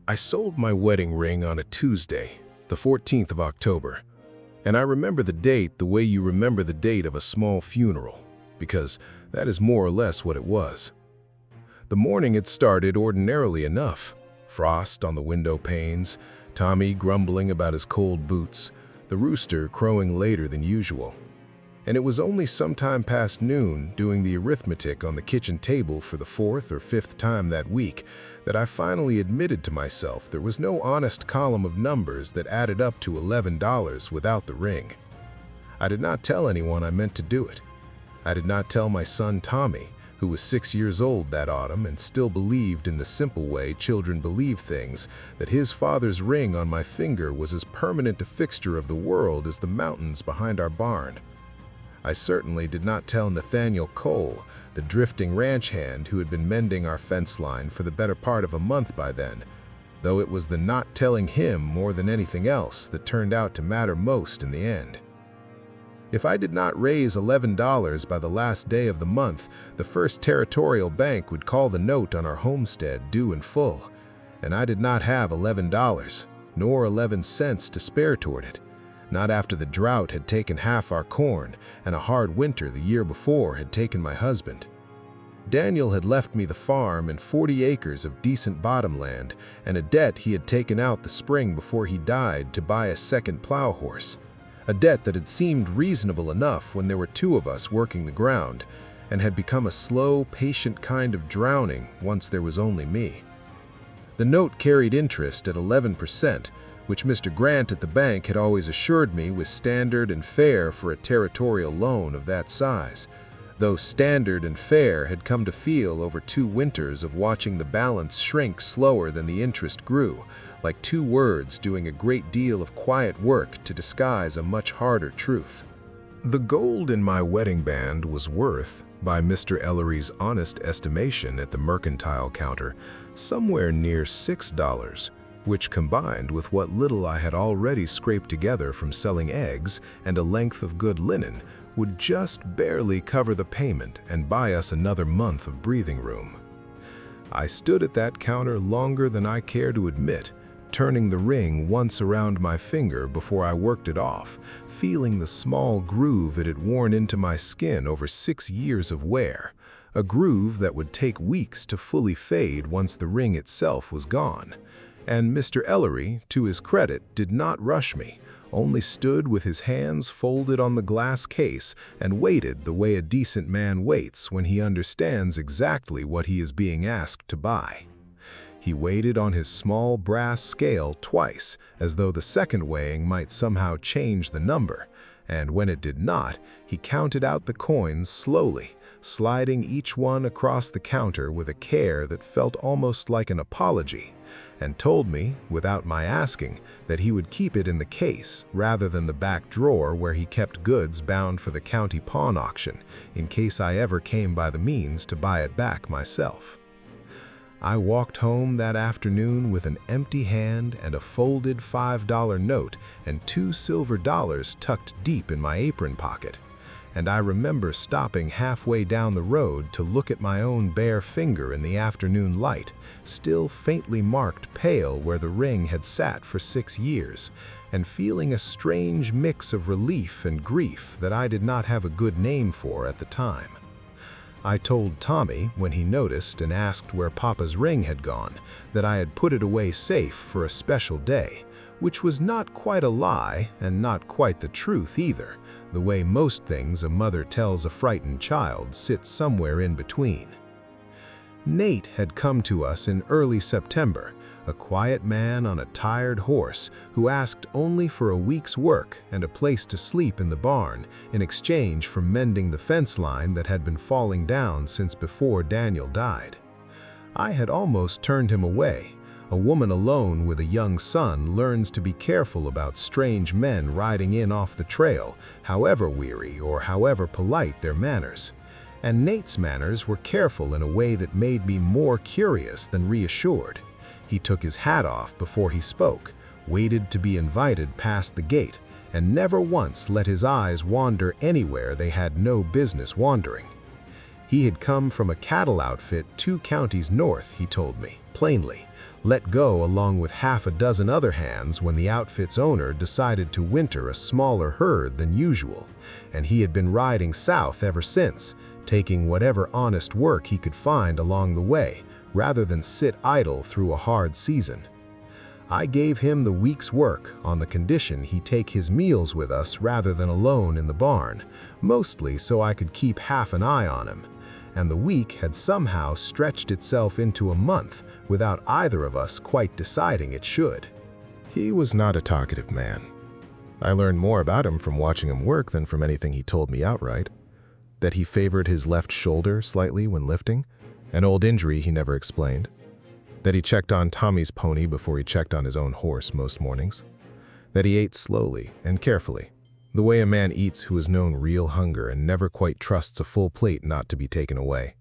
I sold my wedding ring on a Tuesday, the 14th of October, and I remember the date the way you remember the date of a small funeral, because that is more or less what it was. The morning had started ordinarily enough. Frost on the window panes, Tommy grumbling about his cold boots, the rooster crowing later than usual. And it was only sometime past noon, doing the arithmetic on the kitchen table for the fourth or fifth time that week, that I finally admitted to myself there was no honest column of numbers that added up to $11 without the ring. I did not tell anyone I meant to do it. I did not tell my son Tommy, who was 6 years old that autumn and still believed in the simple way children believe things, that his father's ring on my finger was as permanent a fixture of the world as the mountains behind our barn. I certainly did not tell Nathaniel Cole, the drifting ranch hand who had been mending our fence line for the better part of a month by then, though it was the not telling him more than anything else that turned out to matter most in the end. If I did not raise $11 by the last day of the month, the First Territorial Bank would call the note on our homestead due in full, and I did not have $11, nor 11 cents to spare toward it. Not after the drought had taken half our corn and a hard winter the year before had taken my husband. Daniel had left me the farm and 40 acres of decent bottomland and a debt he had taken out the spring before he died to buy a second plow horse, a debt that had seemed reasonable enough when there were two of us working the ground and had become a slow, patient kind of drowning once there was only me. The note carried interest at 11%, which Mr. Grant at the bank had always assured me was standard and fair for a territorial loan of that size, though standard and fair had come to feel over 2 winters of watching the balance shrink slower than the interest grew, like 2 words doing a great deal of quiet work to disguise a much harder truth. The gold in my wedding band was worth, by Mr. Ellery's honest estimation at the mercantile counter, somewhere near $6, which combined with what little I had already scraped together from selling eggs and a length of good linen, would just barely cover the payment and buy us another month of breathing room. I stood at that counter longer than I care to admit, turning the ring once around my finger before I worked it off, feeling the small groove it had worn into my skin over 6 years of wear, a groove that would take weeks to fully fade once the ring itself was gone. And Mr. Ellery, to his credit, did not rush me, only stood with his hands folded on the glass case and waited the way a decent man waits when he understands exactly what he is being asked to buy. He waited on his small brass scale twice, as though the second weighing might somehow change the number, and when it did not, he counted out the coins slowly, sliding each one across the counter with a care that felt almost like an apology, and told me, without my asking, that he would keep it in the case rather than the back drawer where he kept goods bound for the county pawn auction, in case I ever came by the means to buy it back myself. I walked home that afternoon with an empty hand and a folded $5 note and 2 silver dollars tucked deep in my apron pocket. And I remember stopping halfway down the road to look at my own bare finger in the afternoon light, still faintly marked pale where the ring had sat for 6 years, and feeling a strange mix of relief and grief that I did not have a good name for at the time. I told Tommy, when he noticed and asked where Papa's ring had gone, that I had put it away safe for a special day, which was not quite a lie and not quite the truth either, the way most things a mother tells a frightened child sit somewhere in between. Nate had come to us in early September, a quiet man on a tired horse who asked only for a week's work and a place to sleep in the barn in exchange for mending the fence line that had been falling down since before Daniel died. I had almost turned him away. A woman alone with a young son learns to be careful about strange men riding in off the trail, however weary or however polite their manners. And Nate's manners were careful in a way that made me more curious than reassured. He took his hat off before he spoke, waited to be invited past the gate, and never once let his eyes wander anywhere they had no business wandering. He had come from a cattle outfit 2 counties north, he told me, plainly, let go along with half a dozen other hands when the outfit's owner decided to winter a smaller herd than usual, and he had been riding south ever since, taking whatever honest work he could find along the way, rather than sit idle through a hard season. I gave him the week's work on the condition he take his meals with us rather than alone in the barn, mostly so I could keep half an eye on him, and the week had somehow stretched itself into a month without either of us quite deciding it should. He was not a talkative man. I learned more about him from watching him work than from anything he told me outright. That he favored his left shoulder slightly when lifting, an old injury he never explained. That he checked on Tommy's pony before he checked on his own horse most mornings. That he ate slowly and carefully, the way a man eats who has known real hunger and never quite trusts a full plate not to be taken away.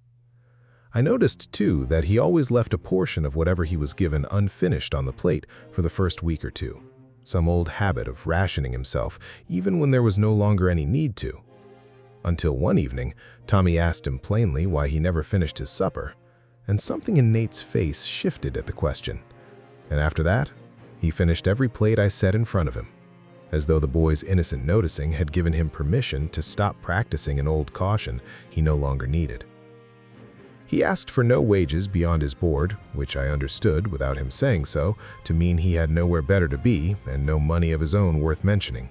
I noticed, too, that he always left a portion of whatever he was given unfinished on the plate for the first week or two, some old habit of rationing himself even when there was no longer any need to. Until one evening, Tommy asked him plainly why he never finished his supper, and something in Nate's face shifted at the question. And after that, he finished every plate I set in front of him, as though the boy's innocent noticing had given him permission to stop practicing an old caution he no longer needed. He asked for no wages beyond his board, which I understood, without him saying so, to mean he had nowhere better to be and no money of his own worth mentioning.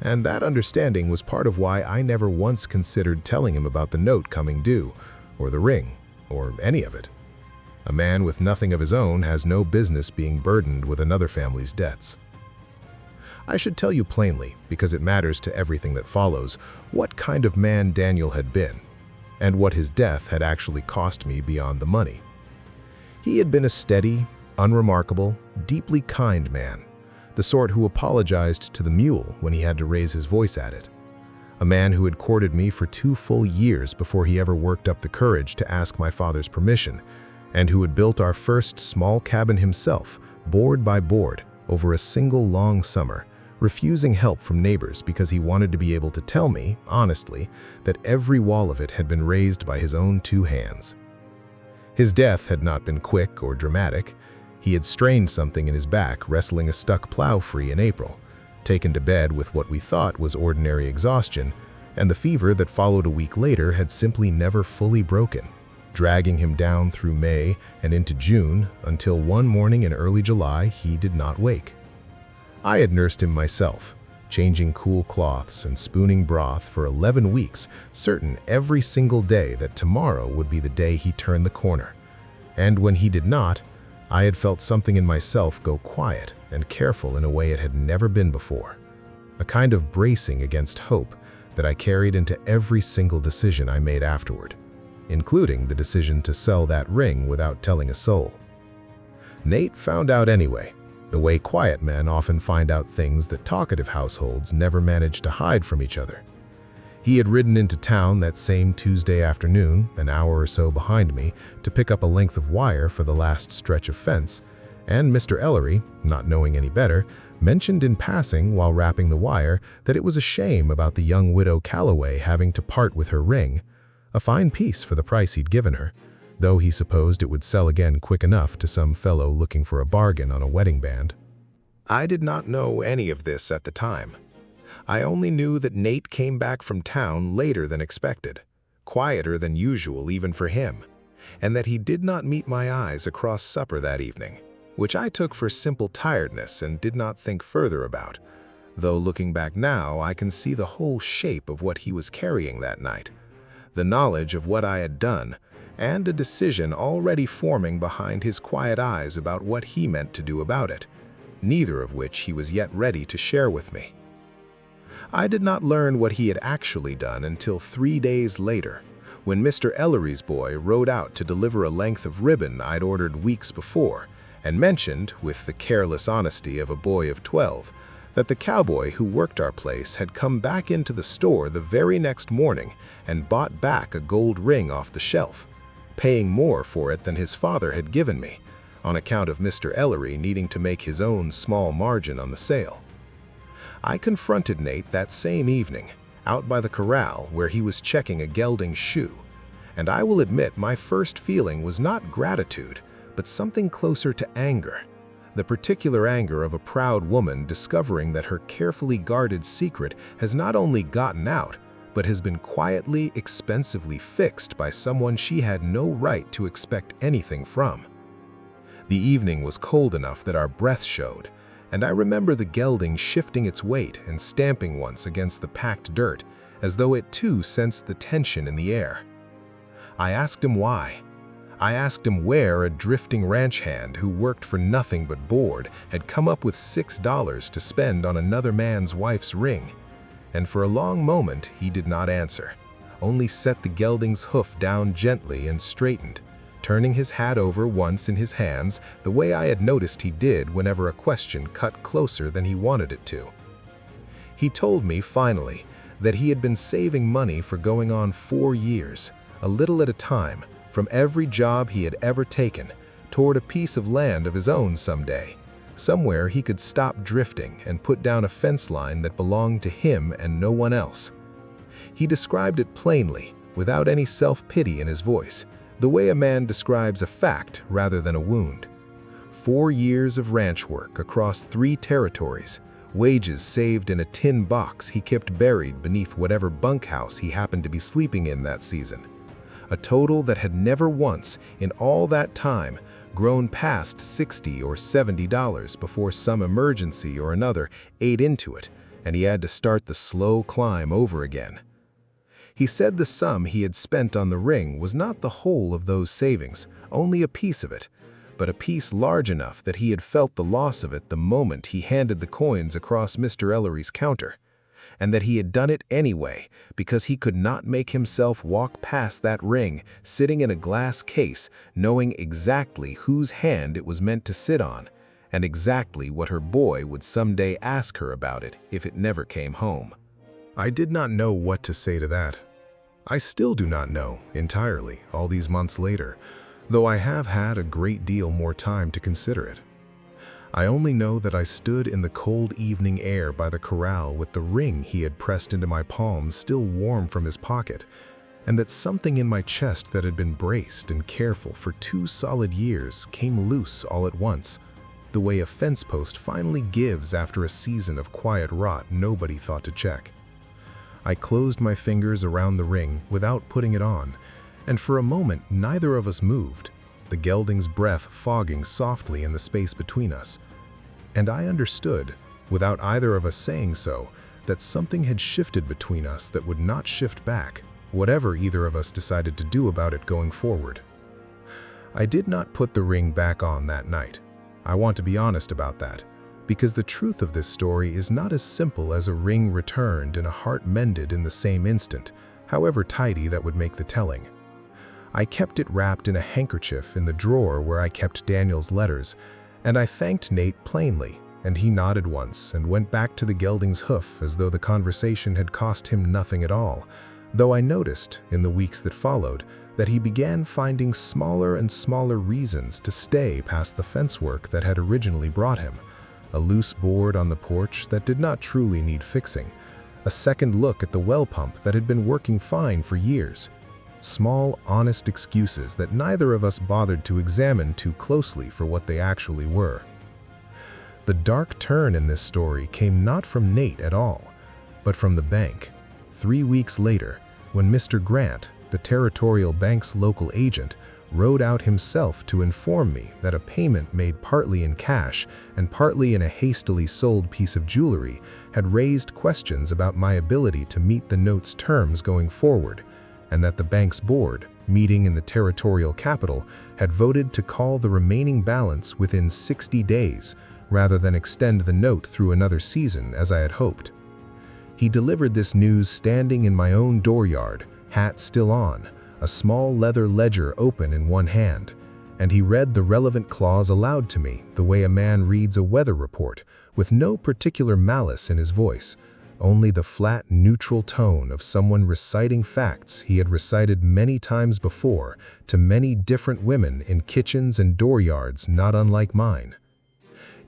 And that understanding was part of why I never once considered telling him about the note coming due, or the ring, or any of it. A man with nothing of his own has no business being burdened with another family's debts. I should tell you plainly, because it matters to everything that follows, what kind of man Daniel had been, and what his death had actually cost me beyond the money. He had been a steady, unremarkable, deeply kind man, the sort who apologized to the mule when he had to raise his voice at it. A man who had courted me for 2 full years before he ever worked up the courage to ask my father's permission, and who had built our first small cabin himself, board by board, over a single long summer, refusing help from neighbors because he wanted to be able to tell me, honestly, that every wall of it had been raised by his own 2 hands. His death had not been quick or dramatic. He had strained something in his back wrestling a stuck plow free in April, taken to bed with what we thought was ordinary exhaustion, and the fever that followed a week later had simply never fully broken, dragging him down through May and into June until one morning in early July he did not wake. I had nursed him myself, changing cool cloths and spooning broth for 11 weeks, certain every single day that tomorrow would be the day he turned the corner. And when he did not, I had felt something in myself go quiet and careful in a way it had never been before, a kind of bracing against hope that I carried into every single decision I made afterward, including the decision to sell that ring without telling a soul. Nate found out anyway, the way quiet men often find out things that talkative households never manage to hide from each other. He had ridden into town that same Tuesday afternoon, an hour or so behind me, to pick up a length of wire for the last stretch of fence, and Mr. Ellery, not knowing any better, mentioned in passing while wrapping the wire that it was a shame about the young widow Calloway having to part with her ring, a fine piece for the price he'd given her, though he supposed it would sell again quick enough to some fellow looking for a bargain on a wedding band. I did not know any of this at the time. I only knew that Nate came back from town later than expected, quieter than usual even for him, and that he did not meet my eyes across supper that evening, which I took for simple tiredness and did not think further about, though looking back now I can see the whole shape of what he was carrying that night, the knowledge of what I had done, and a decision already forming behind his quiet eyes about what he meant to do about it, neither of which he was yet ready to share with me. I did not learn what he had actually done until 3 days later, when Mr. Ellery's boy rode out to deliver a length of ribbon I'd ordered weeks before, and mentioned, with the careless honesty of a boy of 12, that the cowboy who worked our place had come back into the store the very next morning and bought back a gold ring off the shelf, paying more for it than his father had given me, on account of Mr. Ellery needing to make his own small margin on the sale. I confronted Nate that same evening, out by the corral where he was checking a gelding shoe, And I will admit my first feeling was not gratitude, but something closer to anger. The particular anger of a proud woman discovering that her carefully guarded secret has not only gotten out, but has been quietly, expensively fixed by someone she had no right to expect anything from. The evening was cold enough that our breath showed, and I remember the gelding shifting its weight and stamping once against the packed dirt, as though it too sensed the tension in the air. I asked him why. I asked him where a drifting ranch hand who worked for nothing but board had come up with $6 to spend on another man's wife's ring. And for a long moment he did not answer, only set the gelding's hoof down gently and straightened, turning his hat over once in his hands the way I had noticed he did whenever a question cut closer than he wanted it to. He told me, finally, that he had been saving money for going on 4 years, a little at a time, from every job he had ever taken, toward a piece of land of his own someday, somewhere he could stop drifting and put down a fence line that belonged to him and no one else. He described it plainly, without any self-pity in his voice, the way a man describes a fact rather than a wound. 4 years of ranch work across 3 territories, wages saved in a tin box he kept buried beneath whatever bunkhouse he happened to be sleeping in that season. A total that had never once, in all that time, grown past $60 or $70 before some emergency or another ate into it, and he had to start the slow climb over again. He said the sum he had spent on the ring was not the whole of those savings, only a piece of it, but a piece large enough that he had felt the loss of it the moment he handed the coins across Mr. Ellery's counter, and that he had done it anyway because he could not make himself walk past that ring sitting in a glass case, knowing exactly whose hand it was meant to sit on, and exactly what her boy would someday ask her about it if it never came home. I did not know what to say to that. I still do not know entirely all these months later, though I have had a great deal more time to consider it. I only know that I stood in the cold evening air by the corral with the ring he had pressed into my palm still warm from his pocket, and that something in my chest that had been braced and careful for 2 solid years came loose all at once, the way a fence post finally gives after a season of quiet rot nobody thought to check. I closed my fingers around the ring without putting it on, and for a moment neither of us moved, the gelding's breath fogging softly in the space between us. And I understood, without either of us saying so, that something had shifted between us that would not shift back, whatever either of us decided to do about it going forward. I did not put the ring back on that night. I want to be honest about that, because the truth of this story is not as simple as a ring returned and a heart mended in the same instant, however tidy that would make the telling. I kept it wrapped in a handkerchief in the drawer where I kept Daniel's letters, and I thanked Nate plainly, and he nodded once and went back to the gelding's hoof as though the conversation had cost him nothing at all, though I noticed, in the weeks that followed, that he began finding smaller and smaller reasons to stay past the fence work that had originally brought him, a loose board on the porch that did not truly need fixing, a second look at the well pump that had been working fine for years, small, honest excuses that neither of us bothered to examine too closely for what they actually were. The dark turn in this story came not from Nate at all, but from the bank. 3 weeks later, when Mr. Grant, the Territorial Bank's local agent, rode out himself to inform me that a payment made partly in cash and partly in a hastily sold piece of jewelry had raised questions about my ability to meet the note's terms going forward, and that the bank's board, meeting in the Territorial capital, had voted to call the remaining balance within 60 days, rather than extend the note through another season as I had hoped. He delivered this news standing in my own dooryard, hat still on, a small leather ledger open in one hand, and he read the relevant clause aloud to me the way a man reads a weather report, with no particular malice in his voice, only the flat, neutral tone of someone reciting facts he had recited many times before to many different women in kitchens and dooryards not unlike mine.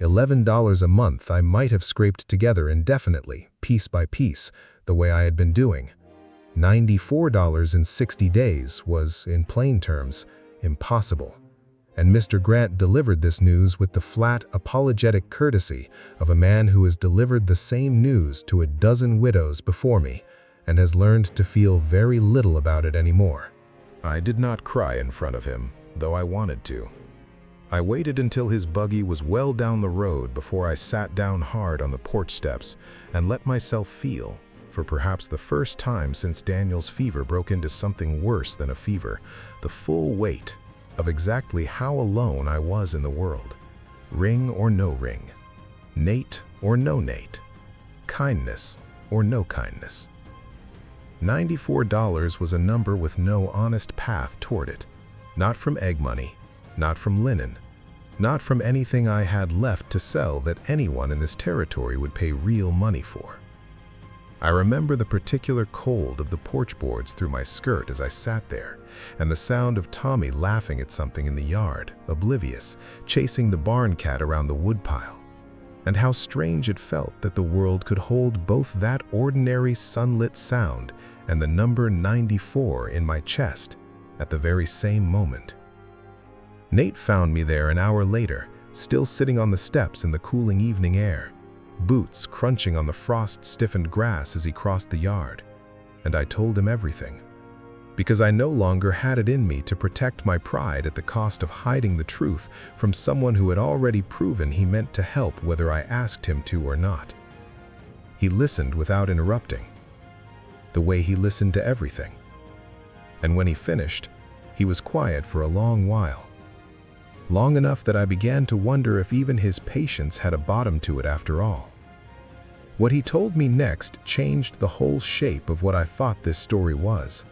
$11 a month I might have scraped together indefinitely, piece by piece, the way I had been doing. $94 in 60 days was, in plain terms, impossible. And Mr. Grant delivered this news with the flat, apologetic courtesy of a man who has delivered the same news to a dozen widows before me and has learned to feel very little about it anymore. I did not cry in front of him, though I wanted to. I waited until his buggy was well down the road before I sat down hard on the porch steps and let myself feel, for perhaps the first time since Daniel's fever broke into something worse than a fever, the full weight of exactly how alone I was in the world. Ring or no ring, Nate or no Nate, kindness or no kindness. $94 was a number with no honest path toward it. Not from egg money, not from linen, not from anything I had left to sell that anyone in this territory would pay real money for. I remember the particular cold of the porch boards through my skirt as I sat there, and the sound of Tommy laughing at something in the yard, oblivious, chasing the barn cat around the woodpile. And how strange it felt that the world could hold both that ordinary sunlit sound and the number 94 in my chest at the very same moment. Nate found me there an hour later, still sitting on the steps in the cooling evening air, boots crunching on the frost-stiffened grass as he crossed the yard. And I told him everything, because I no longer had it in me to protect my pride at the cost of hiding the truth from someone who had already proven he meant to help whether I asked him to or not. He listened without interrupting, the way he listened to everything. And when he finished, he was quiet for a long while. Long enough that I began to wonder if even his patience had a bottom to it after all. What he told me next changed the whole shape of what I thought this story was.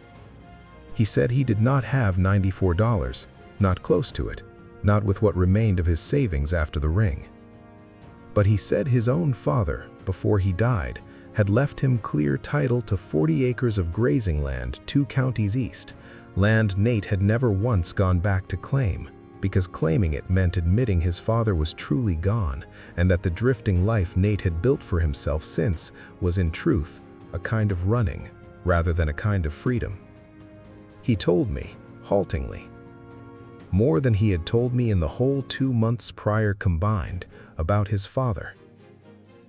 He said he did not have $94, not close to it, not with what remained of his savings after the ring. But he said his own father, before he died, had left him clear title to 40 acres of grazing land 2 counties east, land Nate had never once gone back to claim, because claiming it meant admitting his father was truly gone, and that the drifting life Nate had built for himself since was in truth a kind of running rather than a kind of freedom. He told me, haltingly, more than he had told me in the whole 2 months prior combined, about his father.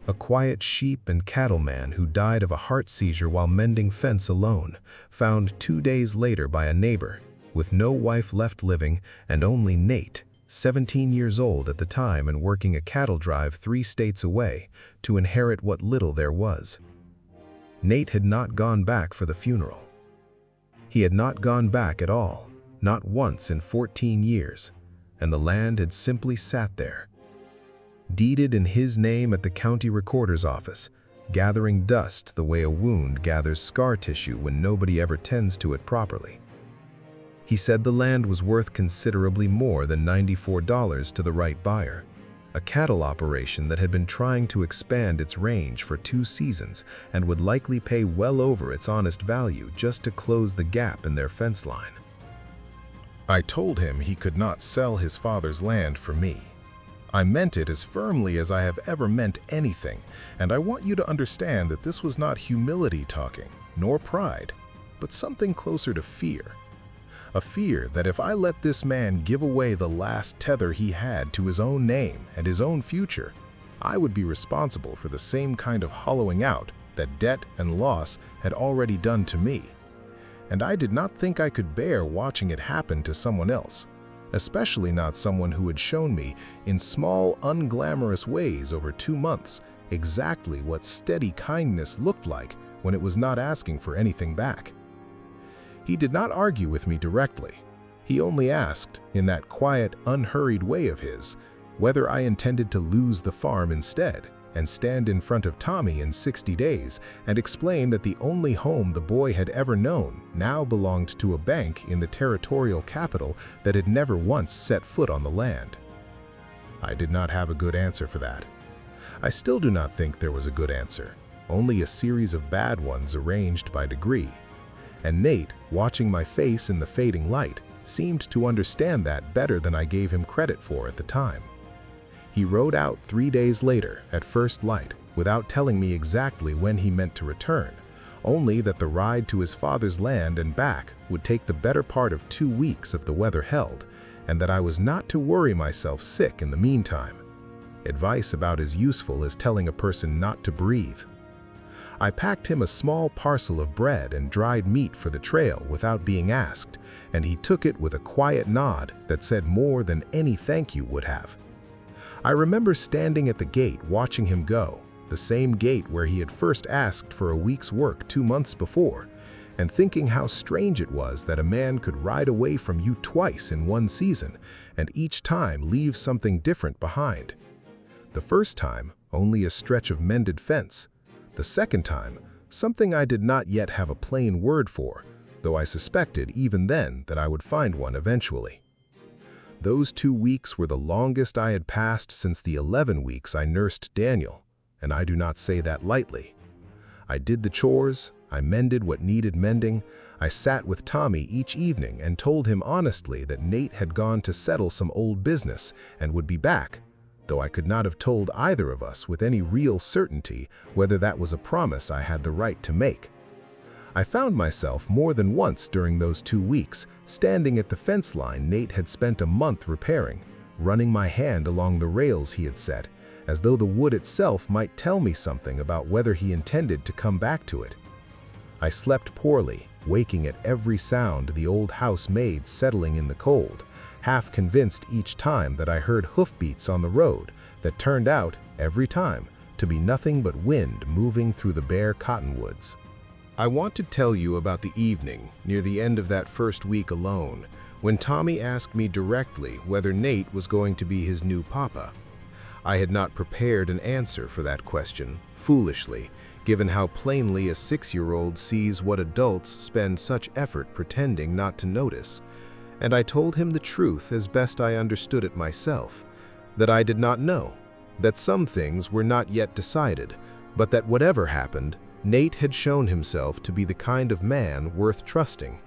A quiet sheep and cattle man who died of a heart seizure while mending fence alone, found 2 days later by a neighbor, with no wife left living and only Nate, 17 years old at the time and working a cattle drive 3 states away, to inherit what little there was. Nate had not gone back for the funeral. He had not gone back at all, not once in 14 years, and the land had simply sat there, deeded in his name at the county recorder's office, gathering dust the way a wound gathers scar tissue when nobody ever tends to it properly. He said the land was worth considerably more than $94 to the right buyer, a cattle operation that had been trying to expand its range for 2 seasons and would likely pay well over its honest value just to close the gap in their fence line. I told him he could not sell his father's land for me. I meant it as firmly as I have ever meant anything, and I want you to understand that this was not humility talking, nor pride, but something closer to fear. A fear that if I let this man give away the last tether he had to his own name and his own future, I would be responsible for the same kind of hollowing out that debt and loss had already done to me. And I did not think I could bear watching it happen to someone else, especially not someone who had shown me in small, unglamorous ways over 2 months exactly what steady kindness looked like when it was not asking for anything back. He did not argue with me directly. He only asked, in that quiet, unhurried way of his, whether I intended to lose the farm instead and stand in front of Tommy in 60 days and explain that the only home the boy had ever known now belonged to a bank in the Territorial capital that had never once set foot on the land. I did not have a good answer for that. I still do not think there was a good answer, only a series of bad ones arranged by degree. And Nate, watching my face in the fading light, seemed to understand that better than I gave him credit for at the time. He rode out 3 days later at first light, without telling me exactly when he meant to return, only that the ride to his father's land and back would take the better part of 2 weeks if the weather held, and that I was not to worry myself sick in the meantime. Advice about as useful as telling a person not to breathe. I packed him a small parcel of bread and dried meat for the trail without being asked, and he took it with a quiet nod that said more than any thank you would have. I remember standing at the gate watching him go, the same gate where he had first asked for a week's work 2 months before, and thinking how strange it was that a man could ride away from you twice in one season, and each time leave something different behind. The first time, only a stretch of mended fence. The second time, something I did not yet have a plain word for, though I suspected even then that I would find one eventually. Those 2 weeks were the longest I had passed since the 11 weeks I nursed Daniel, and I do not say that lightly. I did the chores, I mended what needed mending, I sat with Tommy each evening and told him honestly that Nate had gone to settle some old business and would be back, though I could not have told either of us with any real certainty whether that was a promise I had the right to make. I found myself more than once during those 2 weeks standing at the fence line Nate had spent a month repairing, running my hand along the rails he had set, as though the wood itself might tell me something about whether he intended to come back to it. I slept poorly, waking at every sound the old house made settling in the cold, half convinced each time that I heard hoofbeats on the road that turned out, every time, to be nothing but wind moving through the bare cottonwoods. I want to tell you about the evening, near the end of that first week alone, when Tommy asked me directly whether Nate was going to be his new papa. I had not prepared an answer for that question, foolishly, given how plainly a 6-year-old sees what adults spend such effort pretending not to notice, and I told him the truth as best I understood it myself, that I did not know, that some things were not yet decided, but that whatever happened, Nate had shown himself to be the kind of man worth trusting,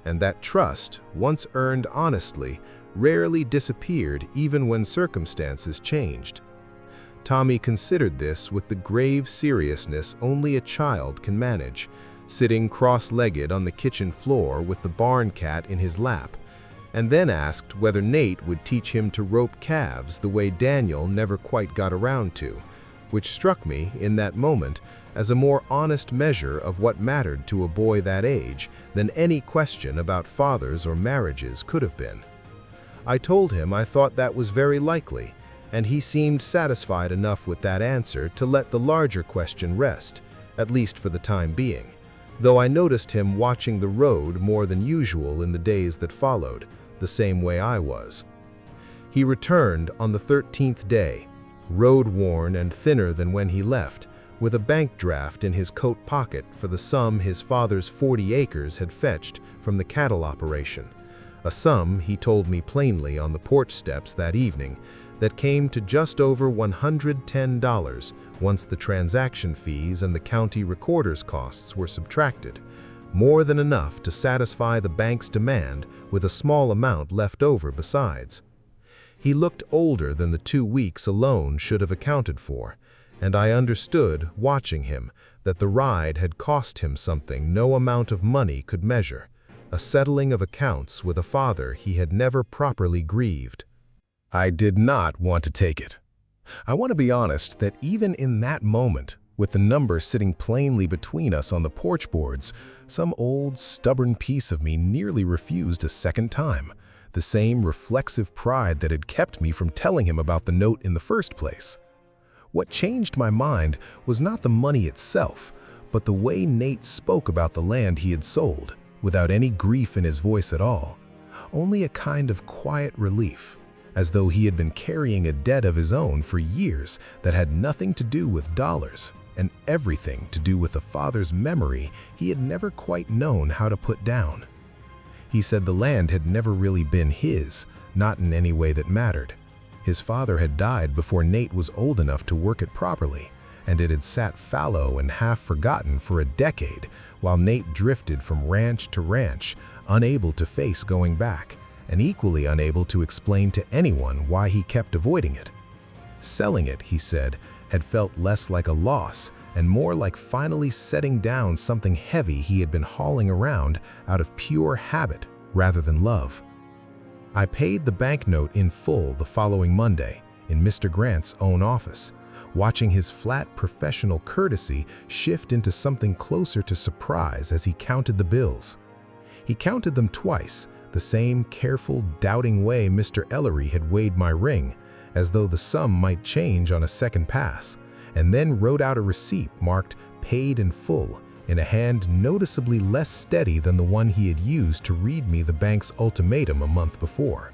and that trust, once earned honestly, rarely disappeared even when circumstances changed. Tommy considered this with the grave seriousness only a child can manage, sitting cross-legged on the kitchen floor with the barn cat in his lap, and then asked whether Nate would teach him to rope calves the way Daniel never quite got around to, which struck me, in that moment, as a more honest measure of what mattered to a boy that age than any question about fathers or marriages could have been. I told him I thought that was very likely, and he seemed satisfied enough with that answer to let the larger question rest, at least for the time being, though I noticed him watching the road more than usual in the days that followed, the same way I was. He returned on the 13th day, road-worn and thinner than when he left, with a bank draft in his coat pocket for the sum his father's 40 acres had fetched from the cattle operation, a sum, he told me plainly on the porch steps that evening, that came to just over $110 once the transaction fees and the county recorder's costs were subtracted, more than enough to satisfy the bank's demand with a small amount left over besides. He looked older than the 2 weeks alone should have accounted for, and I understood, watching him, that the ride had cost him something no amount of money could measure, a settling of accounts with a father he had never properly grieved. I did not want to take it. I want to be honest that even in that moment, with the number sitting plainly between us on the porch boards, some old, stubborn piece of me nearly refused a second time, the same reflexive pride that had kept me from telling him about the note in the first place. What changed my mind was not the money itself, but the way Nate spoke about the land he had sold, without any grief in his voice at all, only a kind of quiet relief, as though he had been carrying a debt of his own for years that had nothing to do with dollars and everything to do with a father's memory he had never quite known how to put down. He said the land had never really been his, not in any way that mattered. His father had died before Nate was old enough to work it properly, and it had sat fallow and half forgotten for a decade while Nate drifted from ranch to ranch, unable to face going back, and equally unable to explain to anyone why he kept avoiding it. Selling it, he said, had felt less like a loss and more like finally setting down something heavy he had been hauling around out of pure habit rather than love. I paid the banknote in full the following Monday in Mr. Grant's own office, watching his flat professional courtesy shift into something closer to surprise as he counted the bills. He counted them twice, the same careful, doubting way Mr. Ellery had weighed my ring, as though the sum might change on a second pass, and then wrote out a receipt marked "Paid in Full" in a hand noticeably less steady than the one he had used to read me the bank's ultimatum a month before.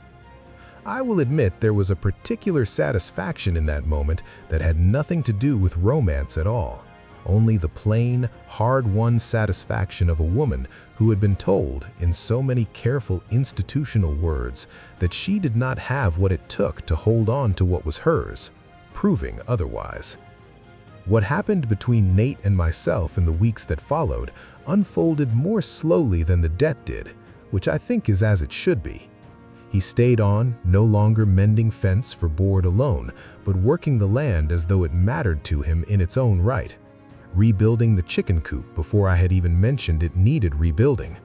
I will admit there was a particular satisfaction in that moment that had nothing to do with romance at all, only the plain, hard-won satisfaction of a woman who had been told in so many careful institutional words that she did not have what it took to hold on to what was hers, proving otherwise. What happened between Nate and myself in the weeks that followed unfolded more slowly than the debt did, which I think is as it should be. He stayed on, no longer mending fence for board alone, but working the land as though it mattered to him in its own right, rebuilding the chicken coop before I had even mentioned it needed rebuilding,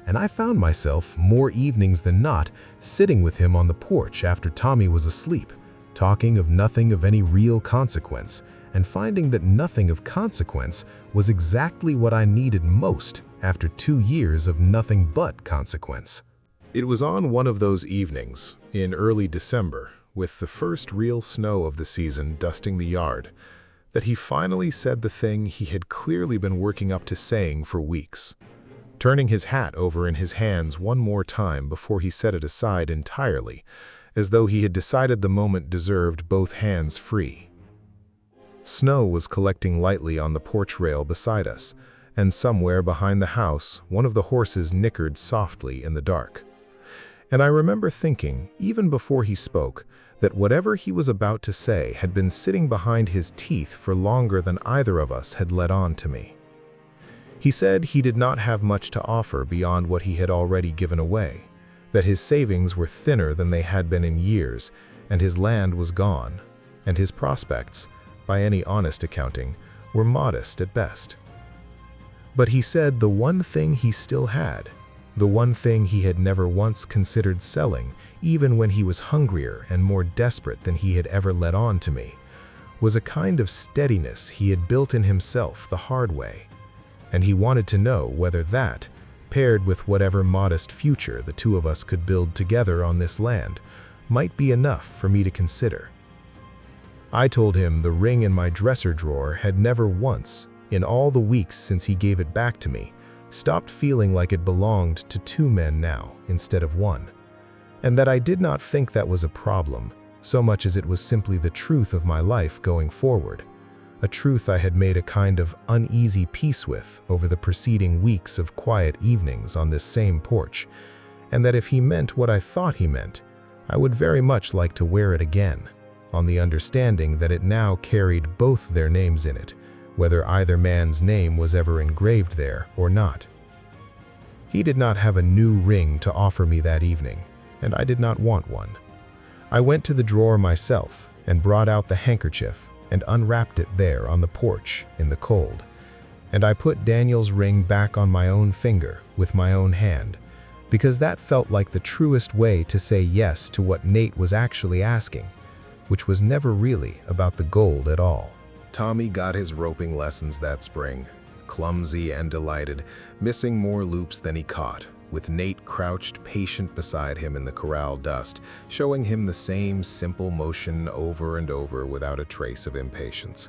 and I found myself, more evenings than not, sitting with him on the porch after Tommy was asleep, talking of nothing of any real consequence, and finding that nothing of consequence was exactly what I needed most after 2 years of nothing but consequence. It was on one of those evenings, in early December, with the first real snow of the season dusting the yard, that he finally said the thing he had clearly been working up to saying for weeks, turning his hat over in his hands one more time before he set it aside entirely, as though he had decided the moment deserved both hands free. Snow was collecting lightly on the porch rail beside us, and somewhere behind the house, one of the horses nickered softly in the dark. And I remember thinking, even before he spoke, that whatever he was about to say had been sitting behind his teeth for longer than either of us had let on to me. He said he did not have much to offer beyond what he had already given away, that his savings were thinner than they had been in years, and his land was gone, and his prospects, by any honest accounting, were modest at best. But he said the one thing he still had, the one thing he had never once considered selling, even when he was hungrier and more desperate than he had ever let on to me, was a kind of steadiness he had built in himself the hard way, and he wanted to know whether that, paired with whatever modest future the two of us could build together on this land, might be enough for me to consider. I told him the ring in my dresser drawer had never once, in all the weeks since he gave it back to me, stopped feeling like it belonged to 2 men now instead of 1, and that I did not think that was a problem, so much as it was simply the truth of my life going forward, a truth I had made a kind of uneasy peace with over the preceding weeks of quiet evenings on this same porch, and that if he meant what I thought he meant, I would very much like to wear it again, on the understanding that it now carried both their names in it, whether either man's name was ever engraved there or not. He did not have a new ring to offer me that evening, and I did not want one. I went to the drawer myself and brought out the handkerchief and unwrapped it there on the porch in the cold, and I put Daniel's ring back on my own finger with my own hand, because that felt like the truest way to say yes to what Nate was actually asking, which was never really about the gold at all. Tommy got his roping lessons that spring, clumsy and delighted, missing more loops than he caught, with Nate crouched patient beside him in the corral dust, showing him the same simple motion over and over without a trace of impatience.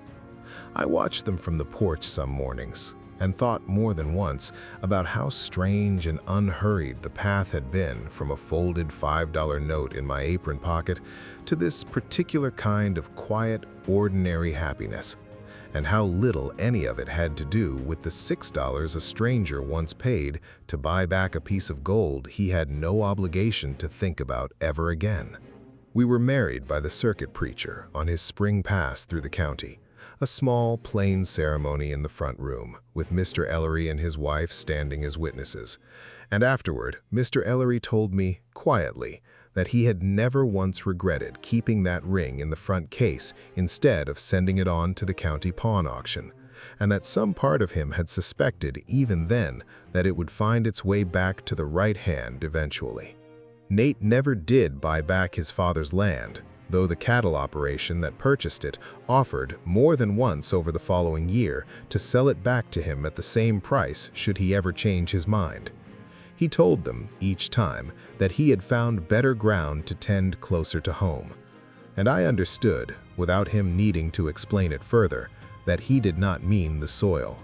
I watched them from the porch some mornings, and thought more than once about how strange and unhurried the path had been from a folded $5 note in my apron pocket to this particular kind of quiet, ordinary happiness, and how little any of it had to do with the $6 a stranger once paid to buy back a piece of gold he had no obligation to think about ever again. We were married by the circuit preacher on his spring pass through the county, a small, plain ceremony in the front room, with Mr. Ellery and his wife standing as witnesses. And afterward, Mr. Ellery told me, quietly, that he had never once regretted keeping that ring in the front case instead of sending it on to the county pawn auction, and that some part of him had suspected even then that it would find its way back to the right hand eventually. Nate never did buy back his father's land, though the cattle operation that purchased it offered more than once over the following year to sell it back to him at the same price should he ever change his mind. He told them each time that he had found better ground to tend closer to home. And I understood, without him needing to explain it further, that he did not mean the soil.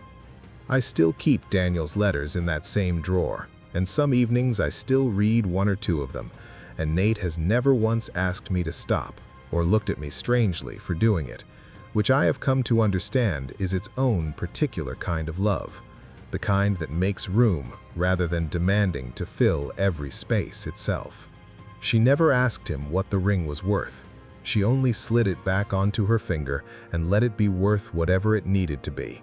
I still keep Daniel's letters in that same drawer, and some evenings I still read one or two of them, and Nate has never once asked me to stop or looked at me strangely for doing it, which I have come to understand is its own particular kind of love, the kind that makes room rather than demanding to fill every space itself. She never asked him what the ring was worth. She only slid it back onto her finger and let it be worth whatever it needed to be.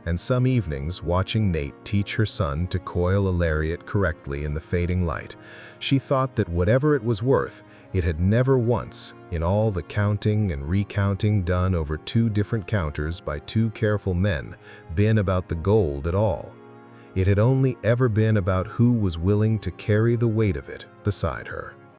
And some evenings, watching Nate teach her son to coil a lariat correctly in the fading light, she thought that whatever it was worth, it had never once, in all the counting and recounting done over 2 different counters by 2 careful men, been about the gold at all. It had only ever been about who was willing to carry the weight of it beside her.